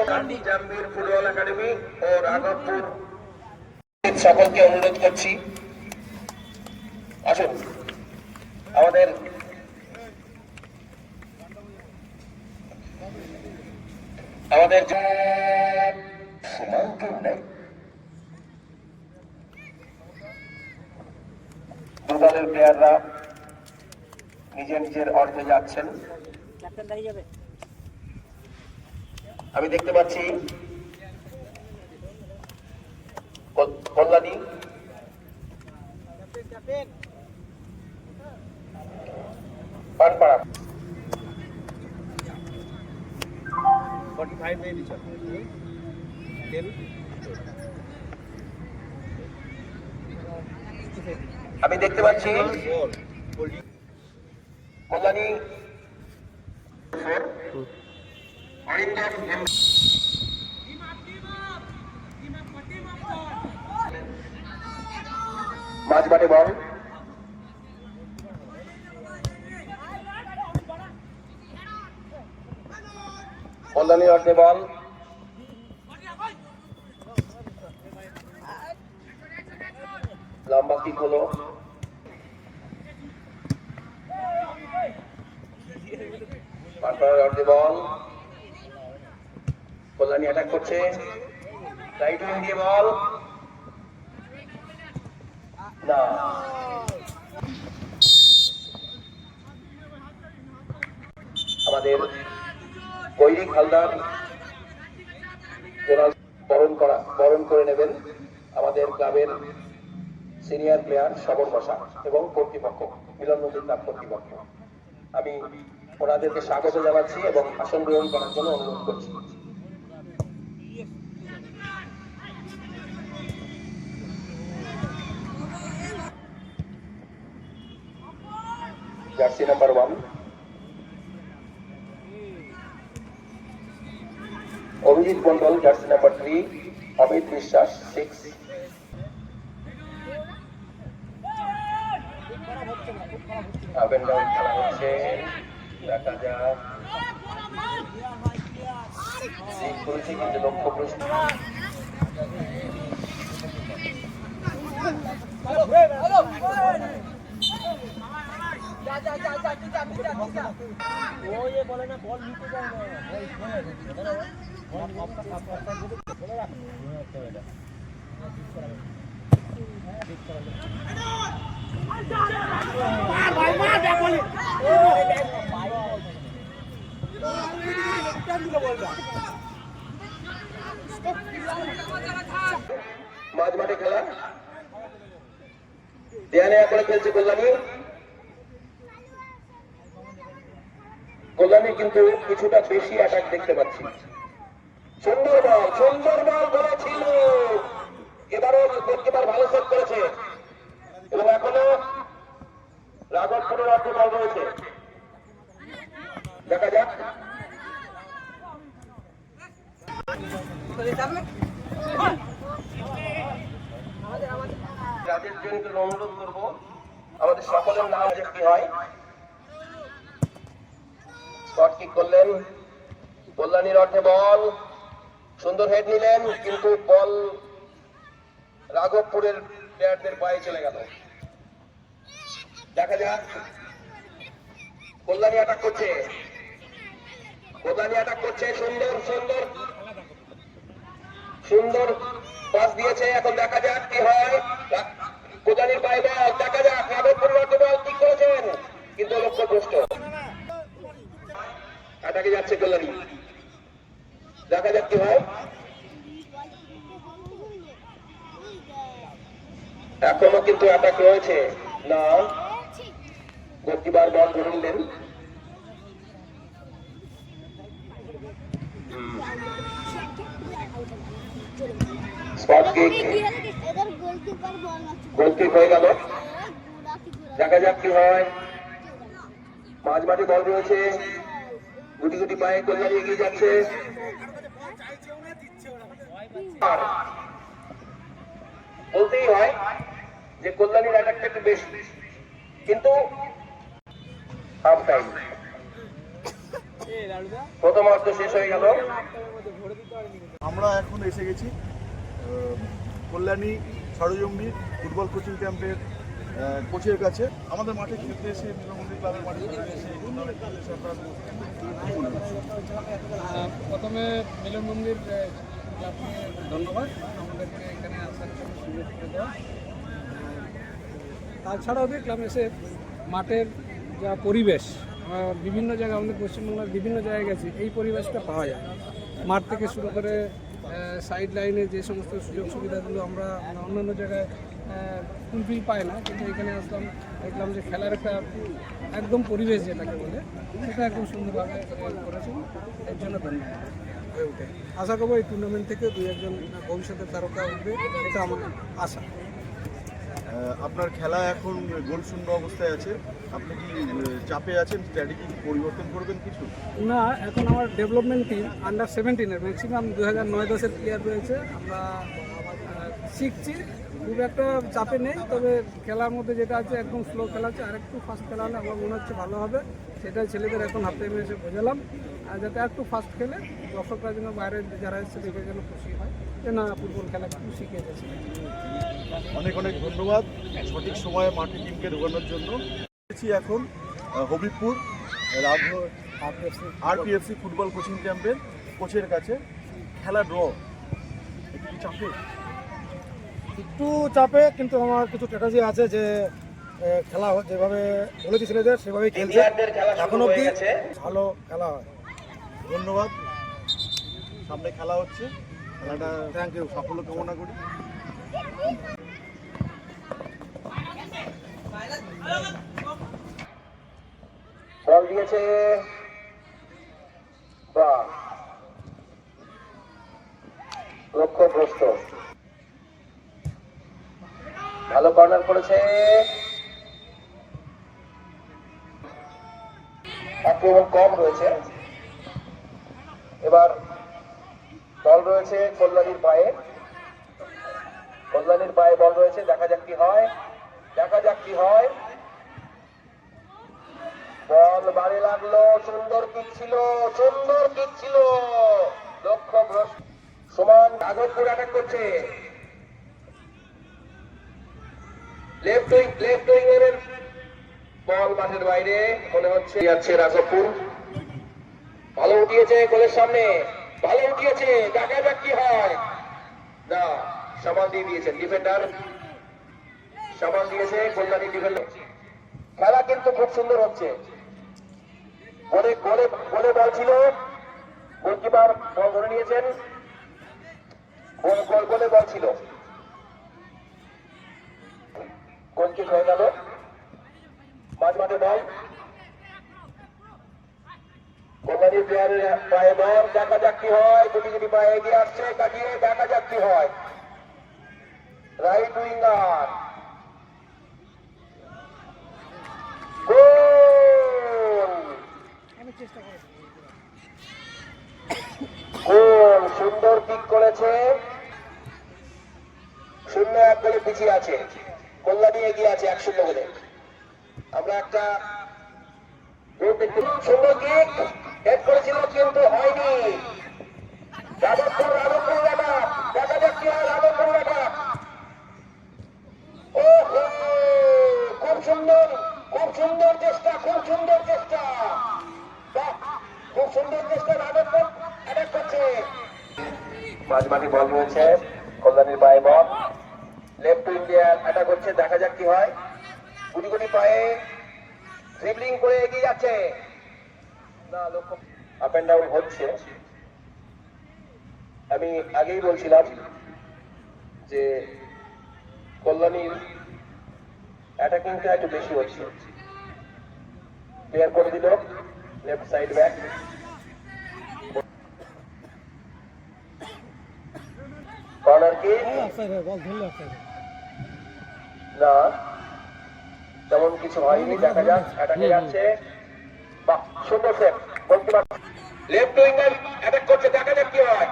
জাম্বির football academy ও রাঘবপুর সকলকে অনুরোধ করছি, আসুন আমাদের আমাদের দুদলের প্লেয়াররা নিজের নিজের অর্থে যাচ্ছেন। আমি দেখতে পাচ্ছি কল্যাণী পানপাড়া আমি দেখতে পাচ্ছি কল্যাণী মাঝমাঠে বল, কল্যাণীর অর্ধে বল, লম্বা কিক হলো, অর্ধে বল, কল্যাণী অ্যাটাক করছে, রাইট উইং দিয়ে বল, না আমাদের গৈরিক হালদার বরণ করে নেবেন আমাদের ক্লাবের সিনিয়র প্লেয়ার শবন বসা এবং কর্তৃপক্ষ, মিলন নদীর ক্লাব কর্তৃপক্ষ। আমি ওনাদেরকে স্বাগত জানাচ্ছি এবং আসন গ্রহণ করার জন্য অনুরোধ করছি। Jersey number 1 Abhijit Mondal, jersey number 3 Amit বিশ্বাস 6, আপ এন্ড ডাউন খেলা হচ্ছে, দেখা যাক করেছে কিন্তু লক্ষ্য প্রশ্ন বলে না বল নিতে যায় মাঝ মাঠে খেলা দেয়ালে করে খেলছে কল্যাণী কিন্তু কিছুটা বেশি অ্যাটাক দেখতে পাচ্ছি। সুন্দর বল করা ছিল, এবারও গোলকিপার ভালো সেভ করেছে এবং এখনো রাঘবপুরের অর্ধ বল রয়েছে, দেখা যাক। রাজেশ জনকে অনুরোধ করবো আমাদের সকলের নাম কি হয়। শট কিক করলেন, কল্যাণীর অর্ধে বল, সুন্দর হেড নিলেন কিন্তু বল রাঘবপুরের প্লেয়ারদের পায়ে চলে গেল। দেখা যাক কল্যাণী অ্যাটাক করছে, সুন্দর পাস দিয়েছে। এখন দেখা যাক কি হয়, কল্যাণীর পায়ে বল, দেখা যাক রাঘবপুরের অর্ধে বল ঠিক করেছেন কিন্তু লক্ষ্যভ্রষ্ট। অ্যাটাকে যাচ্ছে কল্যাণী, দেখা যাক কি হয়। এখনো কিন্তু অ্যাটাক রয়েছে না, গোলকিপার বল ধরে নিলেন। গোলকিক হয়ে গেল, দেখা যাক কি হয়। মাঝ মাঠে বল রয়েছে, গুটি গুটি পায়ে কল্যাণী এগিয়ে যাচ্ছে। বলতেই হয় যে কল্যাণীর অ্যাটাকটা একটু বেশি, কিন্তু হাফ টাইম প্রথম অর্ধ শেষ হয়ে গেল। আমরা এখন এসে গেছি কল্যাণী ষড়জম্বী ফুটবল কোচিং ক্যাম্পের কোচের কাছে। আমাদের মাঠে খেলতে এসে মিলনমন্দির ক্লাবের মাঠে খেলতে এসে এই টুর্নামেন্ট খেলতে এসে আপনারা কি মনে হচ্ছে? প্রথমে মিলন মন্দির ক্লাবকে ধন্যবাদ আমাদেরকে এখানে আসার জন্য সুযোগ করে দেওয়া। তাছাড়াও দেখলাম এসে মাঠের যা পরিবেশ, বিভিন্ন জায়গায় আমাদের পশ্চিমবাংলার বিভিন্ন জায়গায় গেছি, এই পরিবেশটা পাওয়া যায়। মাঠ থেকে শুরু করে সাইড লাইনে যে সমস্ত সুযোগ সুবিধাগুলো আমরা অন্যান্য জায়গায় ফুলফিল পাই না, কিন্তু এখানে আসলাম, দেখলাম যে খেলার একটা একদম পরিবেশ যেটাকে বলে সেটা একদম সুন্দরভাবে করেছেন, এর জন্য ধন্যবাদ। হয়ে ওঠে আশা করবো এই টুর্নামেন্ট থেকে 2-1 ভবিষ্যতের তারকা উঠবে, এটা আমার আশা। আপনার খেলা এখন গোলশূন্য অবস্থায় আছে, আপনি কি চাপে আছেন? স্ট্র্যাটেজি পরিবর্তন করবেন কিছু? না, এখন আমার ডেভেলপমেন্ট টিম আন্ডার 17-এর ম্যাক্সিমাম 2009-10-এর প্লেয়ার রয়েছে। আমরা শিখছি, খুব একটা চাপে নেই, তবে খেলার মধ্যে যেটা আছে একদম স্লো খেলা আছে, আর একটু ফাস্ট খেলা হলে আমার মনে হচ্ছে ভালো হবে। সেটাই ছেলেদের এখন হাফ টাইমে এসে বোঝালাম, আর যাতে একটু ফাস্ট খেলে দর্শকরা যেন বাইরে যারা এসছে দেখে যেন খুশি হয় যে না ফুটবল খেলা একটু শিখে গেছে। অনেক অনেক ধন্যবাদ সঠিক সময়ে মাঠে টিমকে ঢোকানোর জন্য। এখন হবিবপুর আরপিএফসি ফুটবল কোচিং ক্যাম্পের কোচের কাছে। খেলা ড্র, একটু কি চাপে? একটু চাপে, কিন্তু আমার কিছু স্ট্র্যাটেজি আছে যে খেলা যেভাবে বলেছি ছেলেদের সেভাবেই খেলছে, এখন অবধি ভালো খেলা হয়। ধন্যবাদ। সামনে খেলা হচ্ছে, খেলাটা থ্যাংক ইউ, সাফল্য কামনা করি। বল দিয়েছে, বাহ, লক্ষ্যভ্রষ্ট, ভালো কর্নার করেছে, আক্রমণ কম রয়েছে। এবার বল রয়েছে কল্যাণীর পায়ে, কল্যাণীর পায়ে বল রয়েছে, দেখা যাক কি হয়, দেখা যাক কি হয়। বল বাড়ি লাগলো, সুন্দর কিক ছিল, সুন্দর কিক ছিল, লক্ষ্যভ্রষ্ট। সমান রাঘবপুর অ্যাটাক করছে, লেফট উইং এর বল মাঠের বাইরে মনে হচ্ছে যাচ্ছে। রাঘবপুর ভালো উঠিয়েছে, গোলের সামনে ভালো উঠিয়েছে, দেখা যাক কি হয়। না, সামাল দিয়ে দিয়েছেন ডিফেন্ডার, সামাল দিয়েছে কল্যাণী ডিফেন্ডার। খেলা কিন্তু খুব সুন্দর হচ্ছে। গোলে গোলে গোলে বল ছিল, গোলকিপার বল ধরে নিয়েছেন, গোলে বল ছিল, গোলকিক হয়ে গেল। মাঝমাঠে বল, কল্যাণীর প্লেয়ারের পায়ে বল, দেখা যাক কি হয়। গুটি গুটি পায়ে এগিয়ে আসছে, কাটিয়ে, দেখা যাক কি হয়। রাইট উইঙ্গার, গোল, সুন্দর কিক করেছে। 0-1 গোলে পিছিয়ে আছে কল্যাণী, এগিয়ে আছে 1-0 গোলে। আমরা একটা সুন্দর কিক হেড করেছিল কিন্তু হয়নি। রাঘবপুর দেখা যাক কি হয়। রাঘবপুর খুব সুন্দর, খুব সুন্দর চেষ্টা, খুব সুন্দর চেষ্টা, খুব সুন্দর চেষ্টা। রাঘবপুর অ্যাটাক করছে, মাঝমাঠে বল রয়েছে, কল্যাণীর পায়ে বল, লেফট ইন্ডিয়া অ্যাটাক হচ্ছে, দেখা যাক কি হয়। গুটি গুটি পায়ে ড্রিবলিং করে এগিয়ে যাচ্ছে, না লক্ষ্য আপ এন্ড ডাউন হচ্ছে। আমি আগেই বলছিলাম যে কল্যাণীর অ্যাটাকিংটা একটু বেশি হচ্ছে। ক্লিয়ার করে দিল লেফট সাইড ব্যাক, কর্নার কি না, তেমন কিছু হয়নি। দেখা যাক, অ্যাটাকে যাচ্ছে, বাহ, সুন্দর save. Goalkeeper left winger attack করছে, দেখা যাক কি হয়।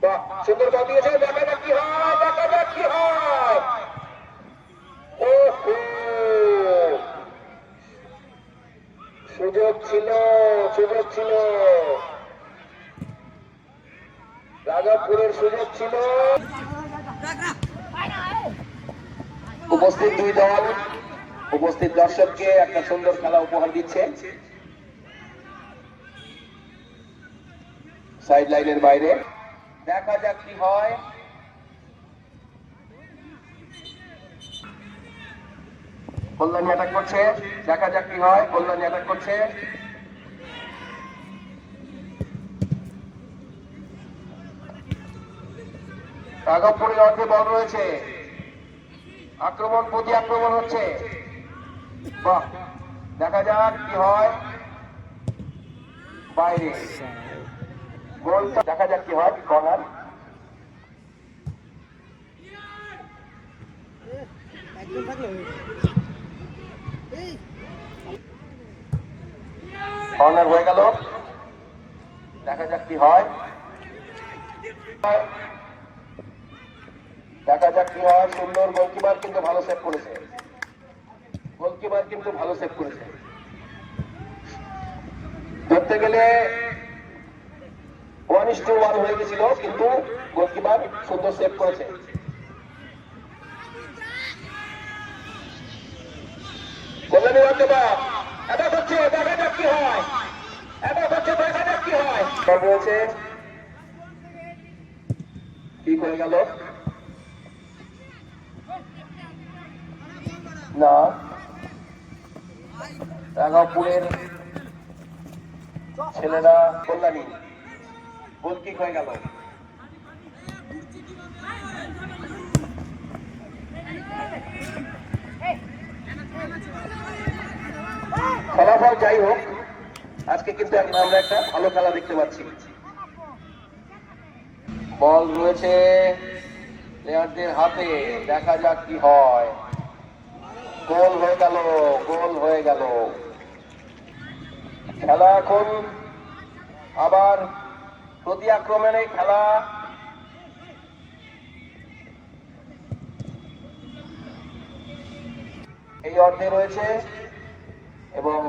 বাহ, সুন্দর বল দিয়েছে, দেখা যাক কি হয়, দেখা যাক কি হয়। ওহো, ছিল, সুযোগ ছিল, রাঘবপুরের সুযোগ ছিল। উপস্থিত দুই দল উপস্থিত দর্শককে একটা সুন্দর খেলা উপহার দিচ্ছে। সাইড লাইনের বাইরে দেখা যাক কি হয়। কল্যাণী অ্যাটাক করছে, দেখা যাক কি হয়। কল্যাণী অ্যাটাক করছে, রাঘবপুরের অর্ধে বল রয়েছে, আক্রমণ প্রতি আক্রমণ হচ্ছে। বাহ, দেখা যাক কি হয়। বাইরে গোল, দেখা যাক কি হয়। কর্নার, কর্নার হয়ে গেল, দেখা যাক কি হয়। দেখা যাক কি হয়। সুন্দর, গোলকিপার কিন্তু ভালো সেভ করেছে, গোলকিপার কিন্তু ভালো সেভ করেছে। ধরতে গেলে 1:1 হয়ে গেছিল, কিন্তু গোলকিপার সুন্দর সেভ করেছে। কল্যাণী গোলকিপার অ্যাটাক হচ্ছে, দেখা যাক কি হয়। অ্যাটাক হচ্ছে, দেখা যাক কি হয়। রয়েছে, ঠিক হয়ে গেল না। রাঘবপুরের ছেলেরা কল্যাণী, গোল কিক হয়ে গেল। ফলাফল যাই হোক, আজকে কিন্তু আমরা একটা ভালো খেলা দেখতে পাচ্ছি। বল রয়েছে প্লেয়ারদের হাতে, দেখা যাক কি হয়। গোল হয়ে গেল, গোল হয়ে গেল। খেলা এখন আবার প্রতি আক্রমণে খেলা। এই অর্ধে রয়েছে এবং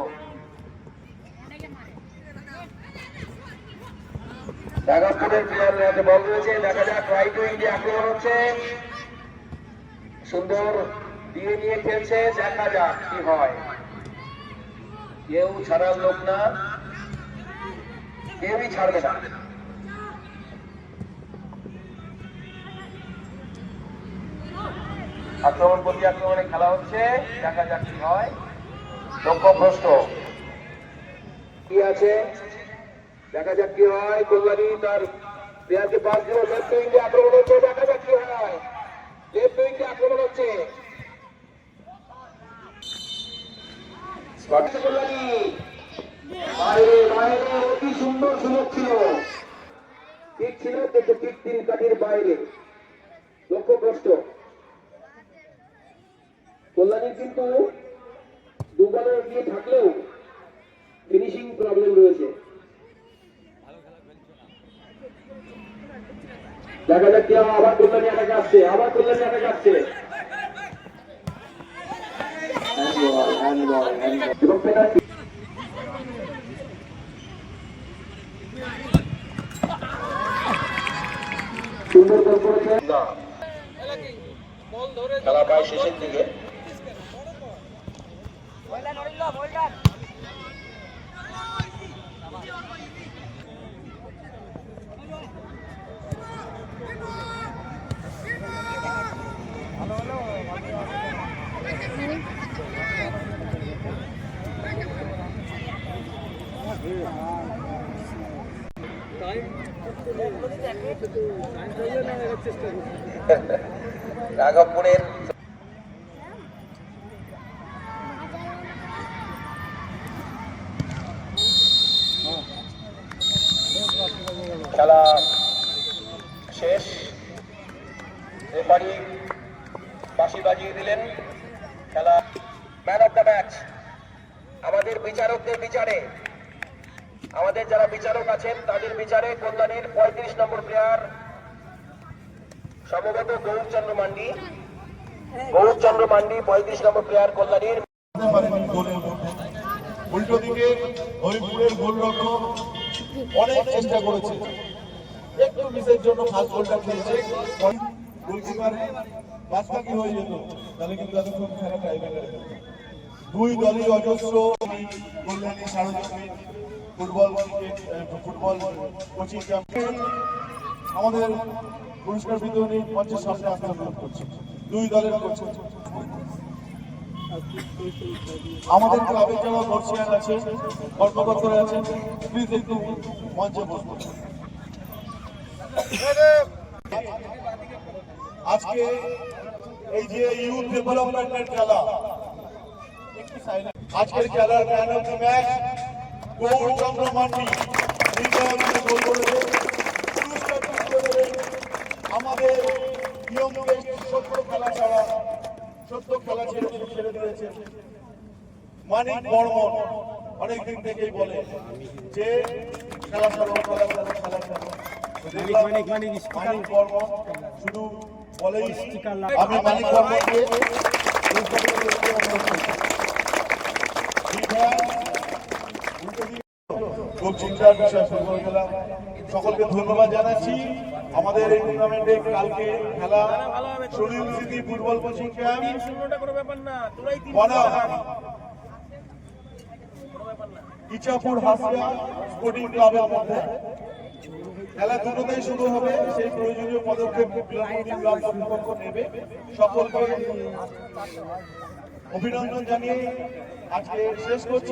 রাঘবপুরের প্লেয়ারের হাতে বল রয়েছে, দেখা যাক। রাইট উইং দিয়ে আক্রমণ হচ্ছে, সুন্দর দিয়ে নিয়ে খেলছে, দেখা যাক কি হয়। কেউ ছাড়ার লোক না, কেউই ছাড়বে না। আক্রমণ প্রতি আক্রমণে খেলা হচ্ছে, দেখা যাক কি হয়। লক্ষ্যভ্রষ্ট কি আছে, দেখা যাক কি হয়। কল্যাণী তার প্লেয়ারকে পাস দিল, লেফট উইং দিয়ে আক্রমণ হচ্ছে, দেখা যাক কি হয়। লেফট উইং দিয়ে আক্রমণ হচ্ছে, কল্যাণী বাইরে বাইরে, অতি সুন্দর সুযোগ ছিল, ঠিক ছিল, কিন্তু ঠিক 3 কাঠির বাইরে। লক্ষ্যভ্রষ্ট কল্যাণী কিন্তু দুবারে এগিয়ে থাকলেও ফিনিশিং প্রবলেম রয়েছে। দেখা যাক কি হয়। আবার কল্যাণী অ্যাটাকে আসছে, আবার কল্যাণী অ্যাটাকে আসছে, এবং পেনাল্টি। সুন্দর গোল করেছে না, খেলা প্রায় শেষের দিকে। রাঘবপুরের খেলা শেষ, রেফারি বাঁশি বাজিয়ে দিলেন। খেলা ম্যান অফ দ্য ম্যাচ আমাদের বিচারকদের বিচারে, আমাদের যারা বিচারক আছেন তাদের বিচারে কল্যাণীর 35 নম্বর প্লেয়ার সম্ভবত গৌরচন্দ্র মান্ডি, 35 নম্বর প্লেয়ার কল্যাণীর। উল্টো দিকে হরিপুরের গোলরক্ষক অনেক চেষ্টা করেছে, একটু মিসের জন্য ফার্স্ট গোলটা খেয়েছে। গোলকিপার বাদবাকি হয়ে যেত, তাহলে কিন্তু এতক্ষণ খেলা টাইব্রেকারে যেত। দুই দলই অজস্র কল্যাণী সারজীবী ফুটবল কোচিং ক্যাম্পে আমাদের পুরস্কার বিতরণী মঞ্চের সামনে আসতে অনুরোধ করছি। দুই দলের কোচ আমাদের ক্লাবের যারা বর্ষিয়ান আছে, কর্মকর্তারা আছেন, প্লিজ একটু মঞ্চে বসবো। আজকে এই যে ইউথ ডেভেলপমেন্টের খেলা, আজকের খেলার man of the match Gourchandra Mandi goal করেছে। আমাদের নিয়মকে সত্য খেলা ছাড়া সত্য খেলা ছেড়ে দিয়েছে। মানিক বর্মন অনেকদিন থেকেই বলে যে খেলা ছাড়ো, খেলা ছাড়ো, খেলা ছাড়ো। মানিক বর্মন শুধু বলেই, আমি মানিক বর্মনকে খুব চিন্তার বিষয় ফুটবল খেলা। সকলকে ধন্যবাদ জানাচ্ছি। আমাদের এই টুর্নামেন্টে কালকে খেলা শরীর স্মৃতি ফুটবল কোচিং ক্যাম্প ইচাপুর হাসিয়া স্পোর্টিং ক্লাবের মধ্যে খেলা দুটোতেই শুরু হবে। সেই প্রয়োজনীয় পদক্ষেপ মিলনমন্দির ক্লাব কর্তৃপক্ষ নেবে। সকলকে অভিনন্দন জানিয়ে আজকে শেষ করছি।